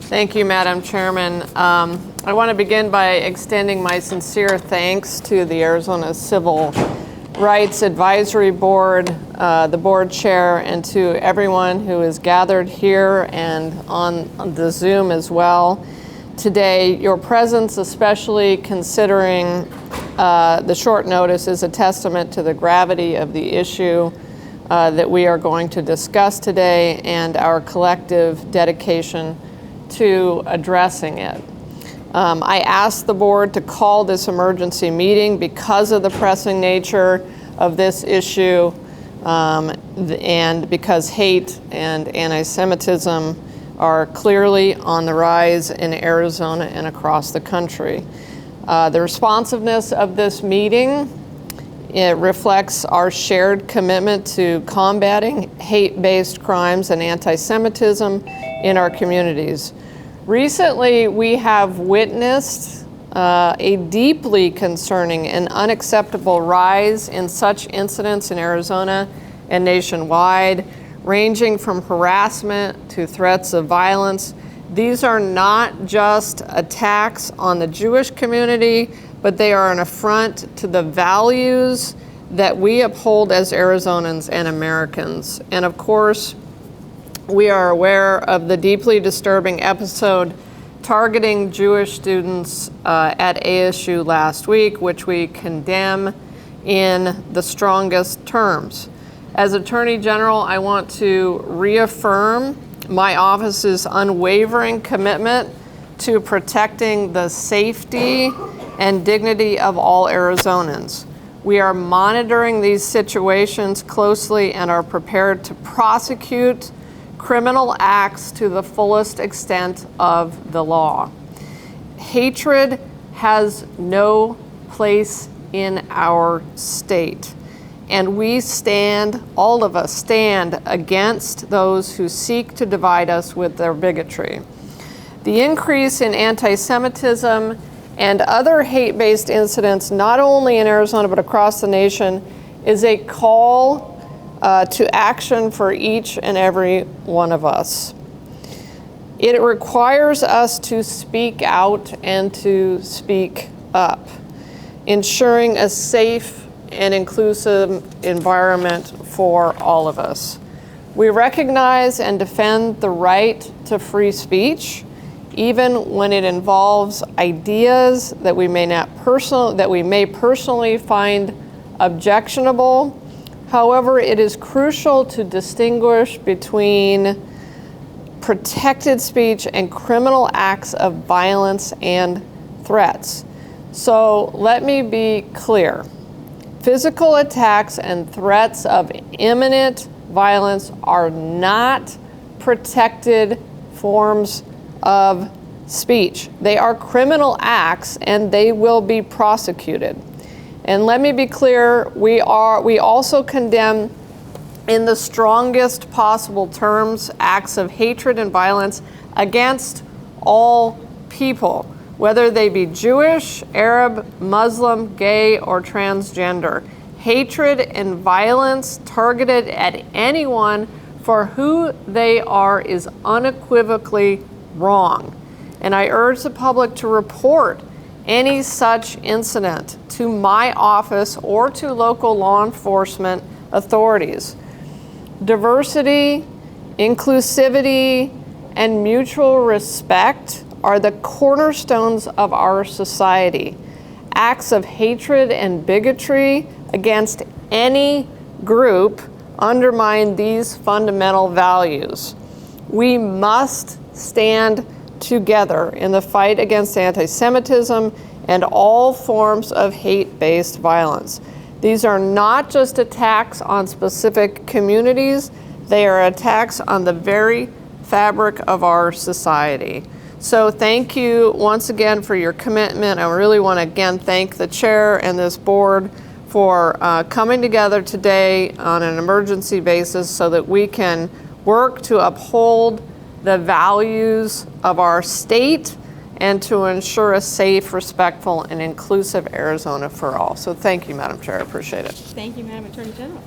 Thank you, Madam Chairman. I want to begin by extending my sincere thanks to the Arizona Civil Rights Advisory Board, the board chair, and to everyone who is gathered here and on the Zoom as well today. Your presence, especially considering the short notice, is a testament to the gravity of the issue that we are going to discuss today and our collective dedication to addressing it. I asked the board to call this emergency meeting because of the pressing nature of this issue and because hate and anti-Semitism are clearly on the rise in Arizona and across the country. The responsiveness of this meeting, it reflects our shared commitment to combating hate-based crimes and anti-Semitism in our communities. Recently, we have witnessed a deeply concerning and unacceptable rise in such incidents in Arizona and nationwide, ranging from harassment to threats of violence. These are not just attacks on the Jewish community, but they are an affront to the values that we uphold as Arizonans and Americans. And of course, we are aware of the deeply disturbing episode targeting Jewish students at ASU last week, which we condemn in the strongest terms. As Attorney General, I want to reaffirm my office's unwavering commitment to protecting the safety and dignity of all Arizonans. We are monitoring these situations closely and are prepared to prosecute criminal acts to the fullest extent of the law. Hatred has no place in our state, and we stand, all of us stand against those who seek to divide us with their bigotry. The increase in anti-Semitism and other hate-based incidents, not only in Arizona but across the nation, is a call to action for each and every one of us. It requires us to speak out and to speak up, ensuring a safe and inclusive environment for all of us. We recognize and defend the right to free speech, even when it involves ideas that we may personally find objectionable. However, it is crucial to distinguish between protected speech and criminal acts of violence and threats. So let me be clear. Physical attacks and threats of imminent violence are not protected forms of speech. They are criminal acts and they will be prosecuted. And let me be clear, we also condemn in the strongest possible terms acts of hatred and violence against all people, whether they be Jewish, Arab, Muslim, gay, or transgender. Hatred and violence targeted at anyone for who they are is unequivocally wrong. And I urge the public to report any such incident to my office or to local law enforcement authorities. Diversity, inclusivity, and mutual respect are the cornerstones of our society. Acts of hatred and bigotry against any group undermine these fundamental values. We must stand together in the fight against anti-Semitism and all forms of hate-based violence. These are not just attacks on specific communities, they are attacks on the very fabric of our society. So thank you once again for your commitment. I really want to again thank the chair and this board for coming together today on an emergency basis so that we can work to uphold the values of our state and to ensure a safe, respectful, and inclusive Arizona for all. So thank you, Madam Chair. I appreciate it. Thank you, Madam Attorney General.